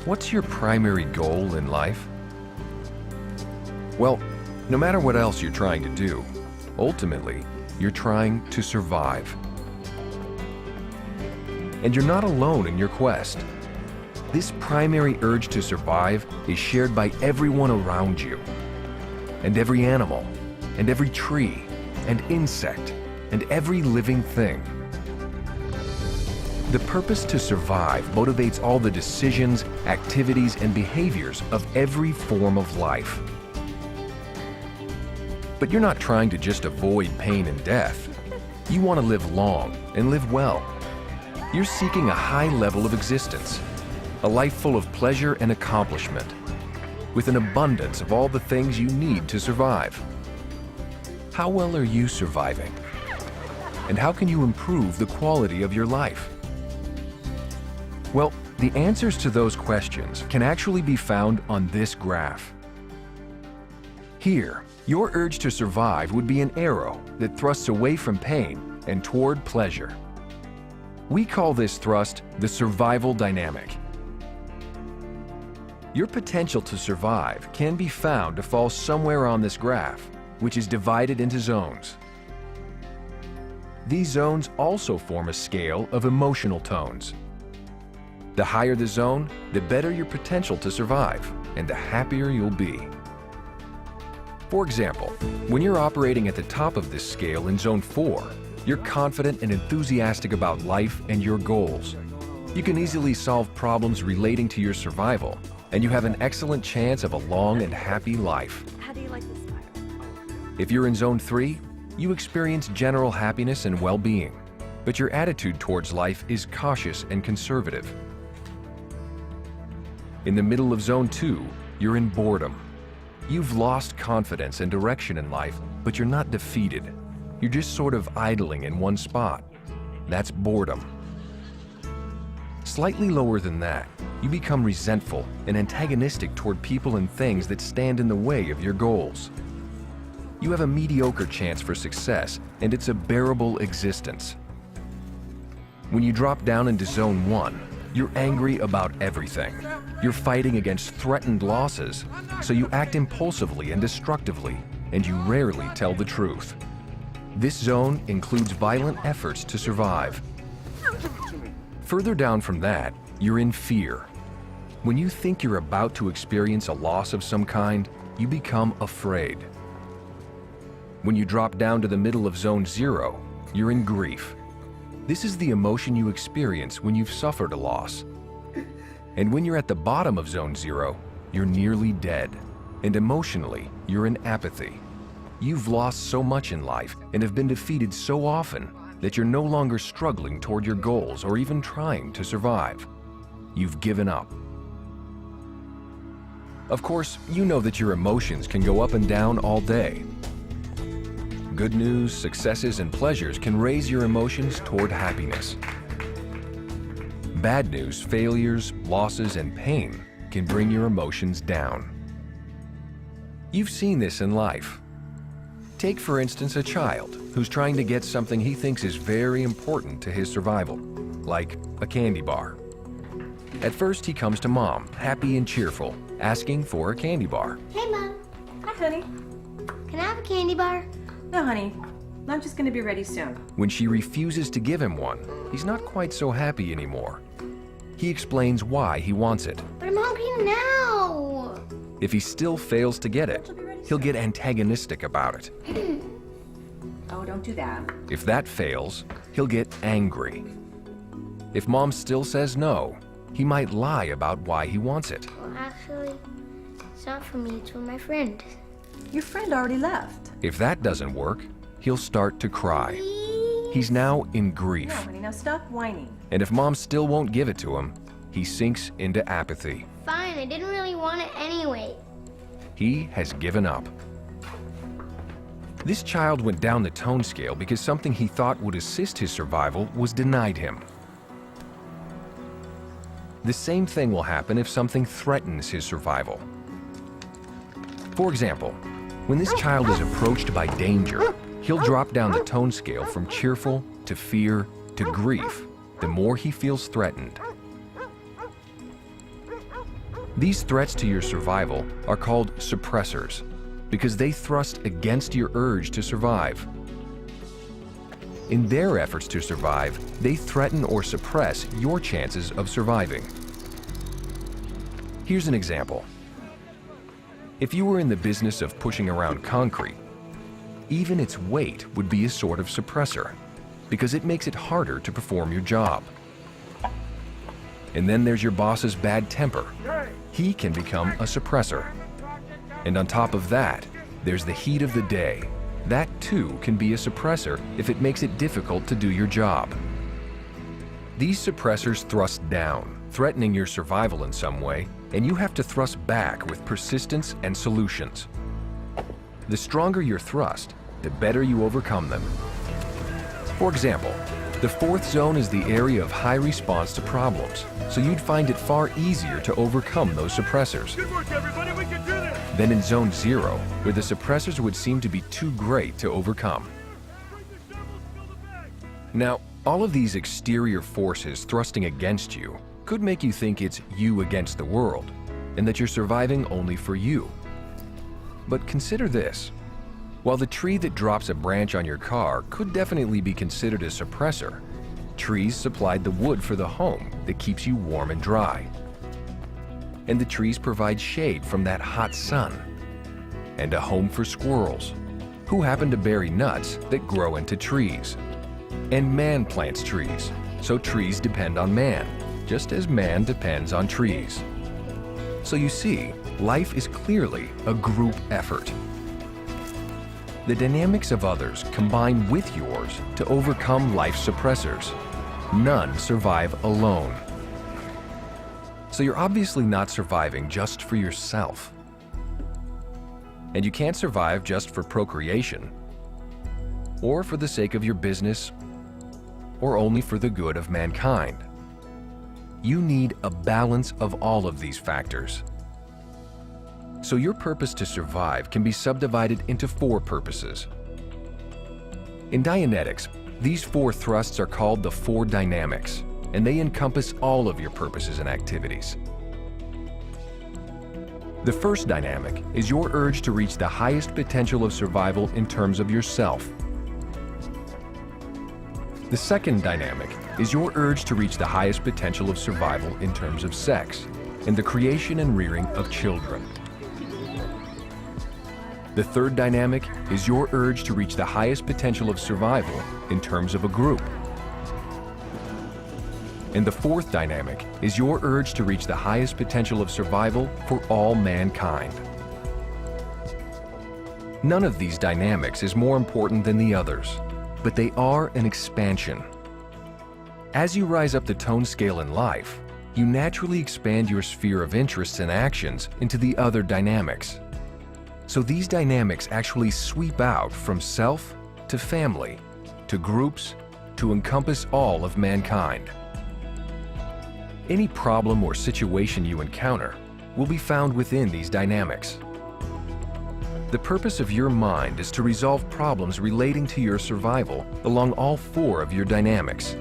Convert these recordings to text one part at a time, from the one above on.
What's your primary goal in life? Well, no matter what else you're trying to do, ultimately, you're trying to survive. And you're not alone in your quest. This primary urge to survive is shared by everyone around you, and every animal, and every tree, and insect, and every living thing. The purpose to survive motivates all the decisions, activities, and behaviors of every form of life. But you're not trying to just avoid pain and death. You want to live long and live well. You're seeking a high level of existence, a life full of pleasure and accomplishment, with an abundance of all the things you need to survive. How well are you surviving? And how can you improve the quality of your life? Well, the answers to those questions can actually be found on this graph. Here, your urge to survive would be an arrow that thrusts away from pain and toward pleasure. We call this thrust the survival dynamic. Your potential to survive can be found to fall somewhere on this graph, which is divided into zones. These zones also form a scale of emotional tones. The higher the zone, the better your potential to survive, and the happier you'll be. For example, when you're operating at the top of this scale in Zone 4, you're confident and enthusiastic about life and your goals. You can easily solve problems relating to your survival, and you have an excellent chance of a long and happy life. How do you like this style? If you're in Zone 3, you experience general happiness and well-being, but your attitude towards life is cautious and conservative. In the middle of Zone 2, you're in boredom. You've lost confidence and direction in life, but you're not defeated. You're just sort of idling in one spot. That's boredom. Slightly lower than that, you become resentful and antagonistic toward people and things that stand in the way of your goals. You have a mediocre chance for success, and it's a bearable existence. When you drop down into Zone 1, you're angry about everything. You're fighting against threatened losses, so you act impulsively and destructively, and you rarely tell the truth. This zone includes violent efforts to survive. Further down from that, you're in fear. When you think you're about to experience a loss of some kind, you become afraid. When you drop down to the middle of Zone 0, you're in grief. This is the emotion you experience when you've suffered a loss. And when you're at the bottom of Zone 0, you're nearly dead. And emotionally, you're in apathy. You've lost so much in life and have been defeated so often that you're no longer struggling toward your goals or even trying to survive. You've given up. Of course, you know that your emotions can go up and down all day. Good news, successes, and pleasures can raise your emotions toward happiness. Bad news, failures, losses, and pain can bring your emotions down. You've seen this in life. Take, for instance, a child who's trying to get something he thinks is very important to his survival, like a candy bar. At first, he comes to Mom, happy and cheerful, asking for a candy bar. Hey, Mom. Hi, honey. Can I have a candy bar? No, honey. Lunch is going to be ready soon. When she refuses to give him one, he's not quite so happy anymore. He explains why he wants it. But I'm hungry now. If he still fails to get it, he'll get antagonistic about it. Oh, don't do that. If that fails, he'll get angry. If Mom still says no, he might lie about why he wants it. Well, actually, it's not for me, it's for my friend. Your friend already left. If that doesn't work, he'll start to cry. Please? He's now in No, grief. honey, now stop whining. And if Mom still won't give it to him, he sinks into apathy. Fine, I didn't really want it anyway. He has given up. This child went down the tone scale because something he thought would assist his survival was denied him. The same thing will happen if something threatens his survival. For example, when this child is approached by danger, he'll drop down the tone scale from cheerful to fear to grief the more he feels threatened. These threats to your survival are called suppressors because they thrust against your urge to survive. In their efforts to survive, they threaten or suppress your chances of surviving. Here's an example. If you were in the business of pushing around concrete, even its weight would be a sort of suppressor because it makes it harder to perform your job. And then there's your boss's bad temper. He can become a suppressor. And on top of that, there's the heat of the day. That too can be a suppressor if it makes it difficult to do your job. These suppressors thrust down, threatening your survival in some way, and you have to thrust back with persistence and solutions. The stronger your thrust, the better you overcome them. For example, the fourth zone is the area of high response to problems, so you'd find it far easier to overcome those suppressors. Good work, everybody. We can do this. Then in zone 0, where the suppressors would seem to be too great to overcome. Now, all of these exterior forces thrusting against you could make you think it's you against the world, and that you're surviving only for you. But consider this. While the tree that drops a branch on your car could definitely be considered a suppressor, trees supplied the wood for the home that keeps you warm and dry. And the trees provide shade from that hot sun, and a home for squirrels, who happen to bury nuts that grow into trees. And man plants trees, so trees depend on man, just as man depends on trees. So you see, life is clearly a group effort. The dynamics of others combine with yours to overcome life's suppressors. None survive alone. So you're obviously not surviving just for yourself. And you can't survive just for procreation, or for the sake of your business, or only for the good of mankind. You need a balance of all of these factors. So your purpose to survive can be subdivided into 4 purposes. In Dianetics, these 4 thrusts are called the 4 dynamics, and they encompass all of your purposes and activities. The first dynamic is your urge to reach the highest potential of survival in terms of yourself. The second dynamic is your urge to reach the highest potential of survival in terms of sex and the creation and rearing of children. The third dynamic is your urge to reach the highest potential of survival in terms of a group. And the fourth dynamic is your urge to reach the highest potential of survival for all mankind. None of these dynamics is more important than the others, but they are an expansion. As you rise up the tone scale in life, you naturally expand your sphere of interests and actions into the other dynamics. So these dynamics actually sweep out from self to family, to groups, to encompass all of mankind. Any problem or situation you encounter will be found within these dynamics. The purpose of your mind is to resolve problems relating to your survival along all 4 of your dynamics.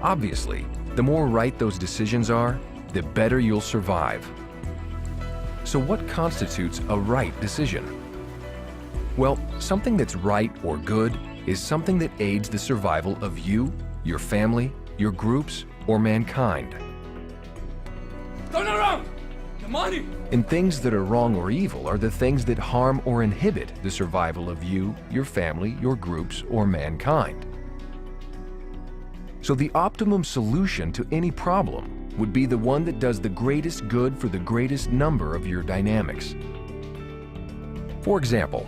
Obviously, the more right those decisions are, the better you'll survive. So what constitutes a right decision? Well, something that's right or good is something that aids the survival of you, your family, your groups, or mankind. Turn around! Come on! And things that are wrong or evil are the things that harm or inhibit the survival of you, your family, your groups, or mankind. So the optimum solution to any problem would be the one that does the greatest good for the greatest number of your dynamics. For example,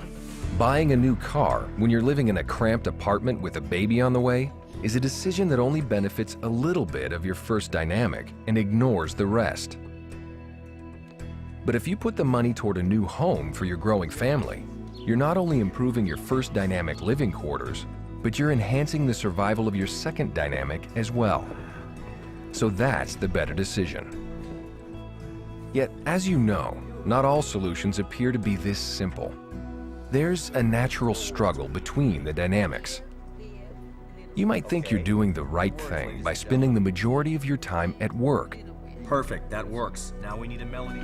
buying a new car when you're living in a cramped apartment with a baby on the way is a decision that only benefits a little bit of your first dynamic and ignores the rest. But if you put the money toward a new home for your growing family, you're not only improving your first dynamic living quarters, but you're enhancing the survival of your second dynamic as well. So that's the better decision. Yet, as you know, not all solutions appear to be this simple. There's a natural struggle between the dynamics. You might think you're doing the right thing by spending the majority of your time at work, Perfect, that works. Now we need a melody.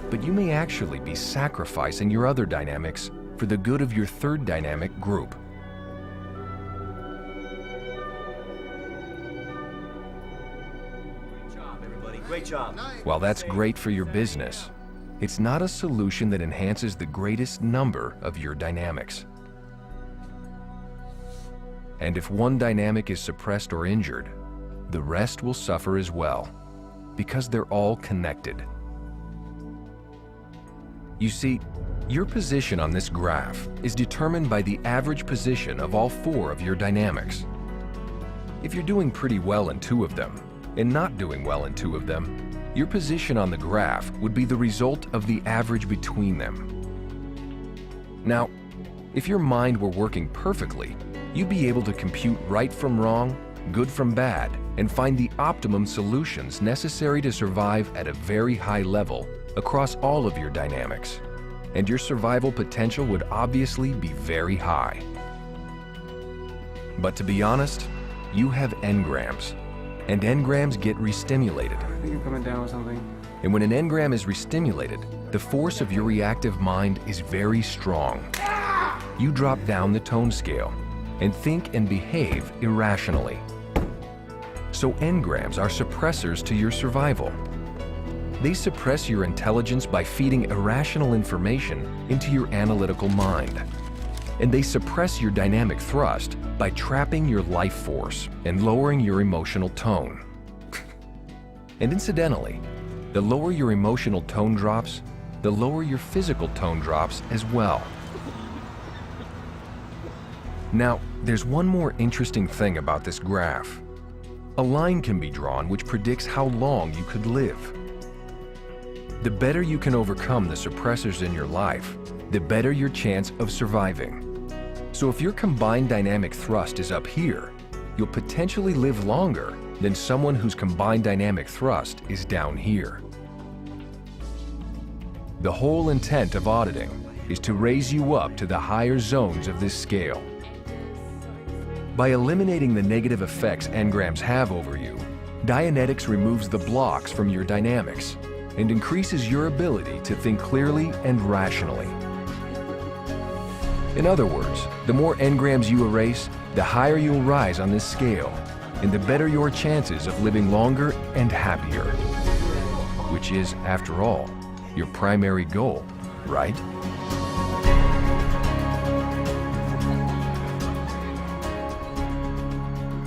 But you may actually be sacrificing your other dynamics for the good of your third dynamic group. Great job, everybody. Great job. While that's great for your business, it's not a solution that enhances the greatest number of your dynamics. And if one dynamic is suppressed or injured, the rest will suffer as well, because they're all connected. You see, your position on this graph is determined by the average position of all 4 of your dynamics. If you're doing pretty well in 2 of them, and not doing well in 2 of them, your position on the graph would be the result of the average between them. Now, if your mind were working perfectly, you'd be able to compute right from wrong, good from bad, and find the optimum solutions necessary to survive at a very high level across all of your dynamics. And your survival potential would obviously be very high. But to be honest, you have engrams, and engrams get restimulated. I think you're coming down with something. And when an engram is restimulated, the force of your reactive mind is very strong. You drop down the tone scale and think and behave irrationally. So engrams are suppressors to your survival. They suppress your intelligence by feeding irrational information into your analytical mind. And they suppress your dynamic thrust by trapping your life force and lowering your emotional tone. And incidentally, the lower your emotional tone drops, the lower your physical tone drops as well. Now, there's one more interesting thing about this graph. A line can be drawn which predicts how long you could live. The better you can overcome the suppressors in your life, the better your chance of surviving. So if your combined dynamic thrust is up here, you'll potentially live longer than someone whose combined dynamic thrust is down here. The whole intent of auditing is to raise you up to the higher zones of this scale. By eliminating the negative effects engrams have over you, Dianetics removes the blocks from your dynamics and increases your ability to think clearly and rationally. In other words, the more engrams you erase, the higher you'll rise on this scale, and the better your chances of living longer and happier. Which is, after all, your primary goal, right?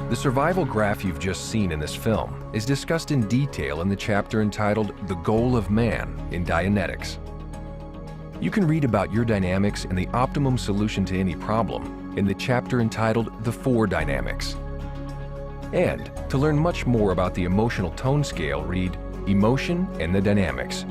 The survival graph you've just seen in this film is discussed in detail in the chapter entitled The Goal of Man in Dianetics. You can read about your dynamics and the optimum solution to any problem in the chapter entitled The 4 Dynamics. And to learn much more about the emotional tone scale, read Emotion and the Dynamics